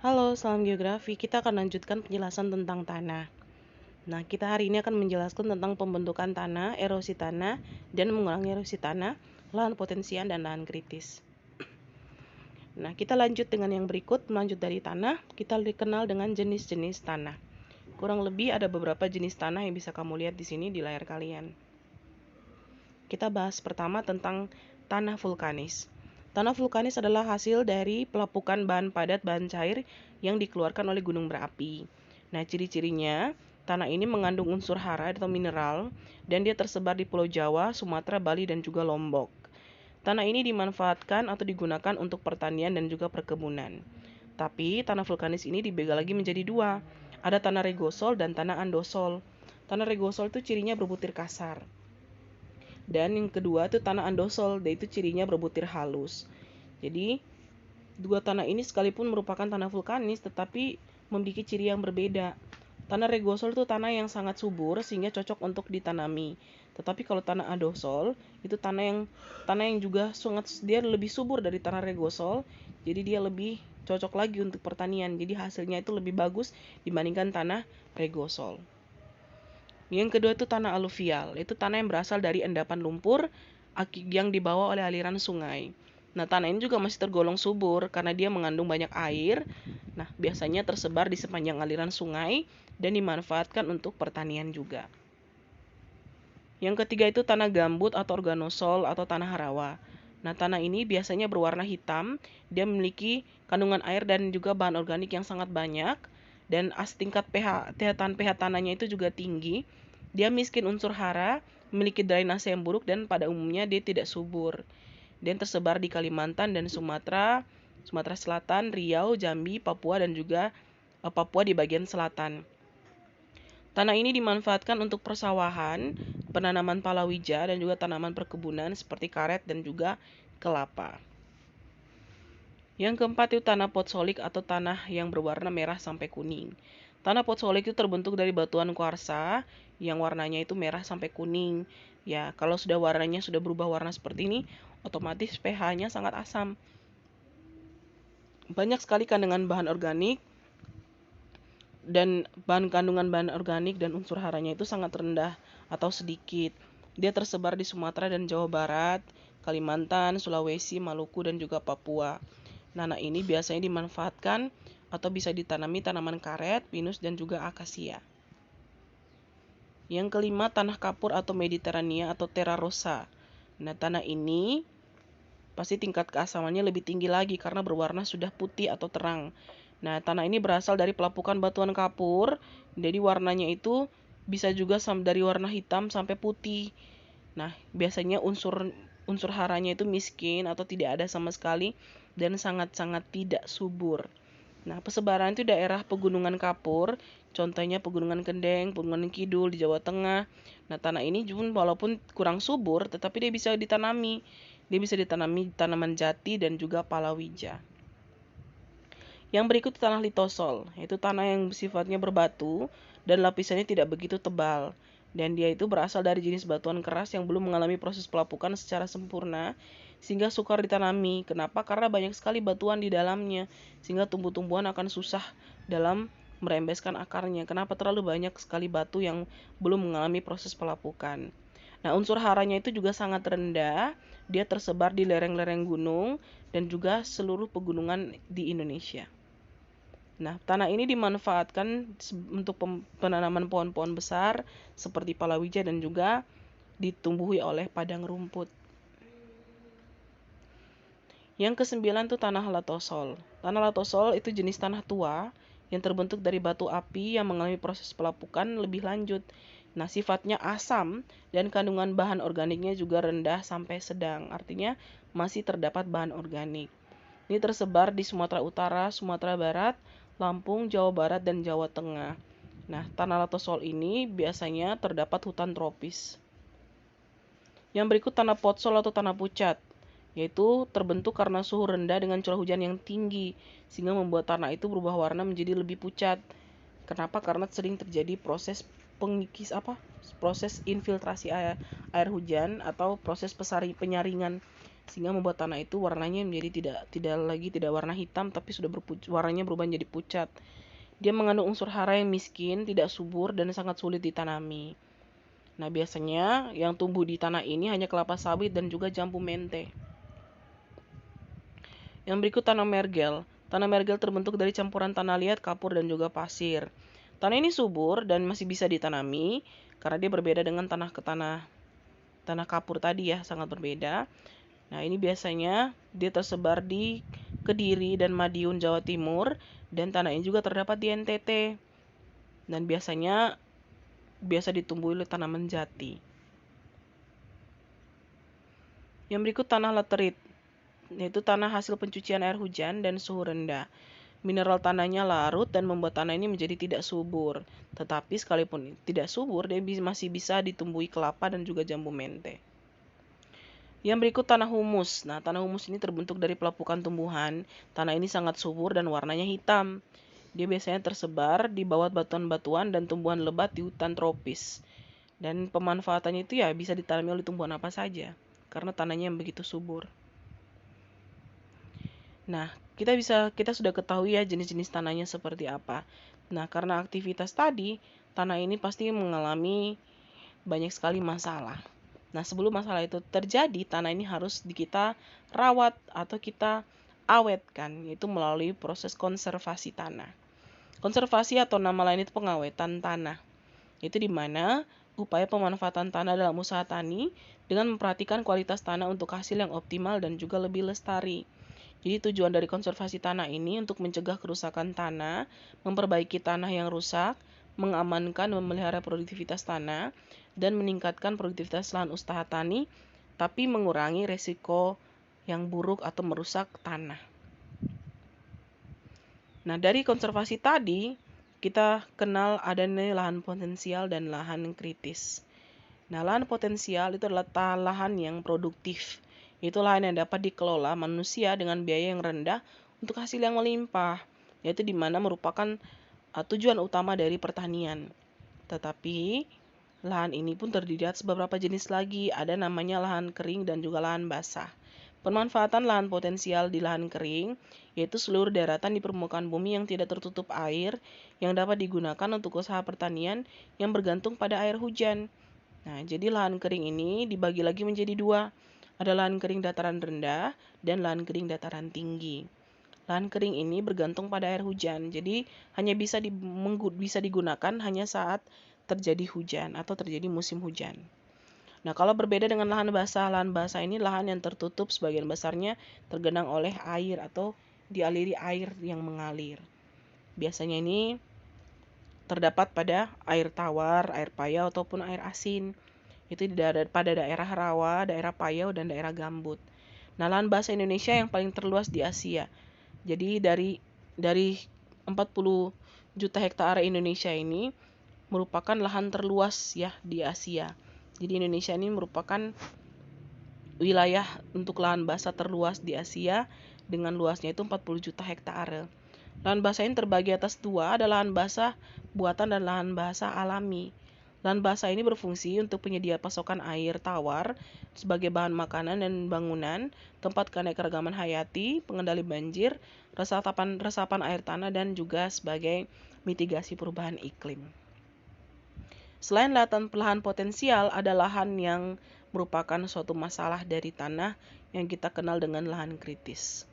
Halo, salam geografi. Kita akan lanjutkan penjelasan tentang tanah. Nah, kita hari ini akan menjelaskan tentang pembentukan tanah, erosi tanah, dan mengurangi erosi tanah, lahan potensial, dan lahan kritis. Nah, kita lanjut dengan yang berikut, melanjut dari tanah, kita dikenal dengan jenis-jenis tanah. Kurang lebih ada beberapa jenis tanah yang bisa kamu lihat di sini di layar kalian. Kita bahas pertama tentang tanah vulkanis. Tanah vulkanis adalah hasil dari pelapukan bahan padat bahan cair yang dikeluarkan oleh gunung berapi. Nah, ciri-cirinya, tanah ini mengandung unsur hara atau mineral dan dia tersebar di Pulau Jawa, Sumatera, Bali, dan juga Lombok. Tanah ini dimanfaatkan atau digunakan untuk pertanian dan juga perkebunan. Tapi tanah vulkanis ini dibagi lagi menjadi dua. Ada tanah regosol dan tanah andosol. Tanah regosol itu cirinya berbutir kasar. Dan yang kedua itu tanah andosol, yaitu cirinya berbutir halus. Jadi, dua tanah ini sekalipun merupakan tanah vulkanis, tetapi memiliki ciri yang berbeda. Tanah regosol itu tanah yang sangat subur sehingga cocok untuk ditanami. Tetapi kalau tanah andosol itu tanah yang juga sangat dia lebih subur dari tanah regosol, jadi dia lebih cocok lagi untuk pertanian. Jadi hasilnya itu lebih bagus dibandingkan tanah regosol. Yang kedua itu tanah aluvial, itu tanah yang berasal dari endapan lumpur yang dibawa oleh aliran sungai. Nah, tanah ini juga masih tergolong subur karena dia mengandung banyak air. Nah, biasanya tersebar di sepanjang aliran sungai dan dimanfaatkan untuk pertanian juga. Yang ketiga itu tanah gambut atau organosol atau tanah harawa. Nah, tanah ini biasanya berwarna hitam, dia memiliki kandungan air dan juga bahan organik yang sangat banyak, dan tingkat pH tanahnya itu juga tinggi. Dia miskin unsur hara, memiliki drainase yang buruk, dan pada umumnya dia tidak subur. Dan tersebar di Kalimantan dan Sumatera, Sumatera Selatan, Riau, Jambi, Papua, dan juga Papua di bagian selatan. Tanah ini dimanfaatkan untuk persawahan, penanaman palawija, dan juga tanaman perkebunan seperti karet dan juga kelapa. Yang keempat itu tanah potsolik atau tanah yang berwarna merah sampai kuning. Tanah potsolik itu terbentuk dari batuan kuarsa yang warnanya itu merah sampai kuning. Ya, kalau sudah warnanya sudah berubah warna seperti ini, otomatis pH-nya sangat asam. Banyak sekali kandungan bahan organik dan kandungan bahan organik dan unsur haranya itu sangat rendah atau sedikit. Dia tersebar di Sumatera dan Jawa Barat, Kalimantan, Sulawesi, Maluku, dan juga Papua. Tanah ini biasanya dimanfaatkan atau bisa ditanami tanaman karet, pinus, dan juga akasia. Yang kelima, tanah kapur atau Mediterania atau terra rossa. Nah, tanah ini pasti tingkat keasamannya lebih tinggi lagi karena berwarna sudah putih atau terang. Nah, tanah ini berasal dari pelapukan batuan kapur, jadi warnanya itu bisa juga dari warna hitam sampai putih. Nah, biasanya unsur haranya itu miskin atau tidak ada sama sekali dan sangat-sangat tidak subur. Nah, persebaran itu daerah pegunungan kapur, contohnya Pegunungan Kendeng, Pegunungan Kidul di Jawa Tengah. Nah, tanah ini juga walaupun kurang subur, tetapi dia bisa ditanami. Dia bisa ditanami tanaman jati dan juga palawija. Yang berikut tanah litosol, yaitu tanah yang sifatnya berbatu dan lapisannya tidak begitu tebal. Dan dia itu berasal dari jenis batuan keras yang belum mengalami proses pelapukan secara sempurna, sehingga sukar ditanami. Kenapa? Karena banyak sekali batuan di dalamnya, sehingga tumbuh-tumbuhan akan susah dalam merembeskan akarnya. Kenapa? Terlalu banyak sekali batu yang belum mengalami proses pelapukan. Nah, unsur haranya itu juga sangat rendah, dia tersebar di lereng-lereng gunung dan juga seluruh pegunungan di Indonesia. Nah, tanah ini dimanfaatkan untuk penanaman pohon-pohon besar seperti palawija dan juga ditumbuhi oleh padang rumput. Yang kesembilan itu tanah latosol. Tanah latosol itu jenis tanah tua yang terbentuk dari batu api yang mengalami proses pelapukan lebih lanjut. Nah, sifatnya asam dan kandungan bahan organiknya juga rendah sampai sedang. Artinya masih terdapat bahan organik. Ini tersebar di Sumatera Utara, Sumatera Barat, Lampung, Jawa Barat, dan Jawa Tengah. Nah, tanah latosol ini biasanya terdapat hutan tropis. Yang berikut tanah potsol atau tanah pucat, yaitu terbentuk karena suhu rendah dengan curah hujan yang tinggi, sehingga membuat tanah itu berubah warna menjadi lebih pucat. Kenapa? Karena sering terjadi proses proses infiltrasi air hujan atau proses penyaringan sehingga membuat tanah itu warnanya menjadi tidak warna hitam, tapi sudah warnanya berubah menjadi pucat. Dia mengandung unsur hara yang miskin, tidak subur, dan sangat sulit ditanami. Nah, biasanya yang tumbuh di tanah ini hanya kelapa sawit dan juga jambu mente. Yang berikut tanah mergel. Tanah mergel terbentuk dari campuran tanah liat, kapur, dan juga pasir. Tanah ini subur dan masih bisa ditanami karena dia berbeda dengan tanah kapur tadi ya, sangat berbeda. Nah, ini biasanya dia tersebar di Kediri dan Madiun, Jawa Timur, dan tanah ini juga terdapat di NTT. Dan biasa ditumbuhi oleh tanaman jati. Yang berikut tanah laterit, yaitu tanah hasil pencucian air hujan dan suhu rendah. Mineral tanahnya larut dan membuat tanah ini menjadi tidak subur. Tetapi sekalipun tidak subur, dia masih bisa ditumbuhi kelapa dan juga jambu mente. Yang berikut tanah humus. Nah, tanah humus ini terbentuk dari pelapukan tumbuhan. Tanah ini sangat subur dan warnanya hitam. Dia biasanya tersebar di bawah batuan-batuan dan tumbuhan lebat di hutan tropis. Dan pemanfaatannya itu ya bisa ditanami oleh tumbuhan apa saja, karena tanahnya yang begitu subur. Nah, kita sudah ketahui ya jenis-jenis tanahnya seperti apa. Nah, karena aktivitas tadi, tanah ini pasti mengalami banyak sekali masalah. Nah, sebelum masalah itu terjadi, tanah ini harus kita rawat atau kita awetkan, yaitu melalui proses konservasi tanah. Konservasi atau nama lain itu pengawetan tanah. Itu di mana upaya pemanfaatan tanah dalam usaha tani dengan memperhatikan kualitas tanah untuk hasil yang optimal dan juga lebih lestari. Jadi tujuan dari konservasi tanah ini untuk mencegah kerusakan tanah, memperbaiki tanah yang rusak, mengamankan dan memelihara produktivitas tanah, dan meningkatkan produktivitas lahan usaha tani, tapi mengurangi resiko yang buruk atau merusak tanah. Nah, dari konservasi tadi, kita kenal adanya lahan potensial dan lahan kritis. Nah, lahan potensial itu adalah lahan yang produktif. Itu lahan yang dapat dikelola manusia dengan biaya yang rendah untuk hasil yang melimpah, yaitu di mana merupakan tujuan utama dari pertanian. Tetapi, lahan ini pun terdiri atas beberapa jenis lagi. Ada namanya lahan kering dan juga lahan basah. Pemanfaatan lahan potensial di lahan kering, yaitu seluruh daratan di permukaan bumi yang tidak tertutup air, yang dapat digunakan untuk usaha pertanian yang bergantung pada air hujan. Nah, jadi lahan kering ini dibagi lagi menjadi dua. Ada lahan kering dataran rendah dan lahan kering dataran tinggi. Lahan kering ini bergantung pada air hujan, jadi hanya bisa digunakan hanya saat terjadi hujan atau terjadi musim hujan. Nah, kalau berbeda dengan lahan basah ini lahan yang tertutup sebagian besarnya tergenang oleh air atau dialiri air yang mengalir. Biasanya ini terdapat pada air tawar, air payau, ataupun air asin. Itu pada daerah rawa, daerah payau, dan daerah gambut. Nah, lahan basah Indonesia yang paling terluas di Asia. Jadi dari 40 juta hektare Indonesia ini merupakan lahan terluas ya di Asia. Jadi Indonesia ini merupakan wilayah untuk lahan basah terluas di Asia dengan luasnya itu 40 juta hektare. Lahan basah ini terbagi atas dua, ada lahan basah buatan dan lahan basah alami. Lahan basah ini berfungsi untuk penyedia pasokan air tawar sebagai bahan makanan dan bangunan, tempat keanekaragaman hayati, pengendali banjir, resapan air tanah, dan juga sebagai mitigasi perubahan iklim. Selain lahan potensial, ada lahan yang merupakan suatu masalah dari tanah yang kita kenal dengan lahan kritis.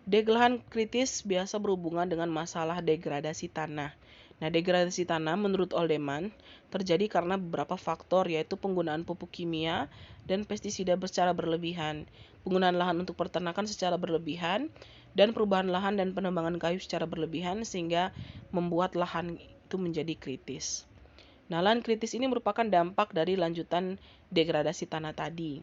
Lahan kritis biasa berhubungan dengan masalah degradasi tanah. Nah, degradasi tanah menurut Oldeman terjadi karena beberapa faktor, yaitu penggunaan pupuk kimia dan pestisida secara berlebihan, penggunaan lahan untuk peternakan secara berlebihan, dan perubahan lahan dan penebangan kayu secara berlebihan sehingga membuat lahan itu menjadi kritis. Nah, lahan kritis ini merupakan dampak dari lanjutan degradasi tanah tadi.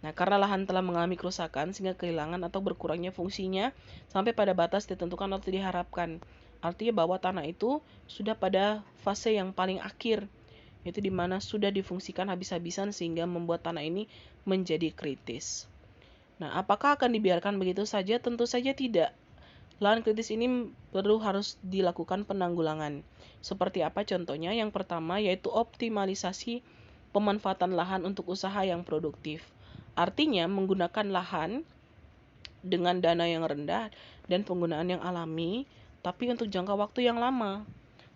Nah, karena lahan telah mengalami kerusakan sehingga kehilangan atau berkurangnya fungsinya sampai pada batas ditentukan atau diharapkan. Artinya bahwa tanah itu sudah pada fase yang paling akhir, yaitu di mana sudah difungsikan habis-habisan sehingga membuat tanah ini menjadi kritis. Nah, apakah akan dibiarkan begitu saja? Tentu saja tidak. Lahan kritis ini harus dilakukan penanggulangan. Seperti apa contohnya? Yang pertama yaitu optimalisasi pemanfaatan lahan untuk usaha yang produktif. Artinya menggunakan lahan dengan dana yang rendah dan penggunaan yang alami, tapi untuk jangka waktu yang lama.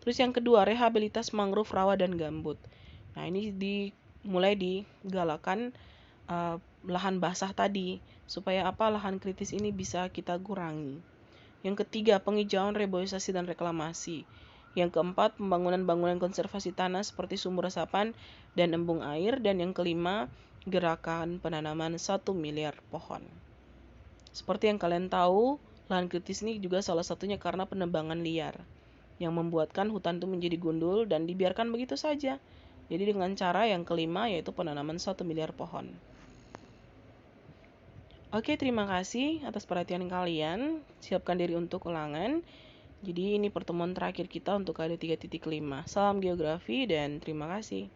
Terus yang kedua, rehabilitas mangrove, rawa, dan gambut. Nah, ini mulai digalakan lahan basah tadi, supaya apa lahan kritis ini bisa kita kurangi. Yang ketiga, penghijauan, reboisasi, dan reklamasi. Yang keempat, pembangunan bangunan konservasi tanah seperti sumur resapan dan embung air. Dan yang kelima, gerakan penanaman 1 miliar pohon. Seperti yang kalian tahu, lahan kritis ini juga salah satunya karena penebangan liar, yang membuatkan hutan itu menjadi gundul dan dibiarkan begitu saja. Jadi dengan cara yang kelima, yaitu penanaman 1 miliar pohon. Oke, terima kasih atas perhatian kalian. Siapkan diri untuk ulangan. Jadi ini pertemuan terakhir kita untuk KD 3.5. Salam geografi dan terima kasih.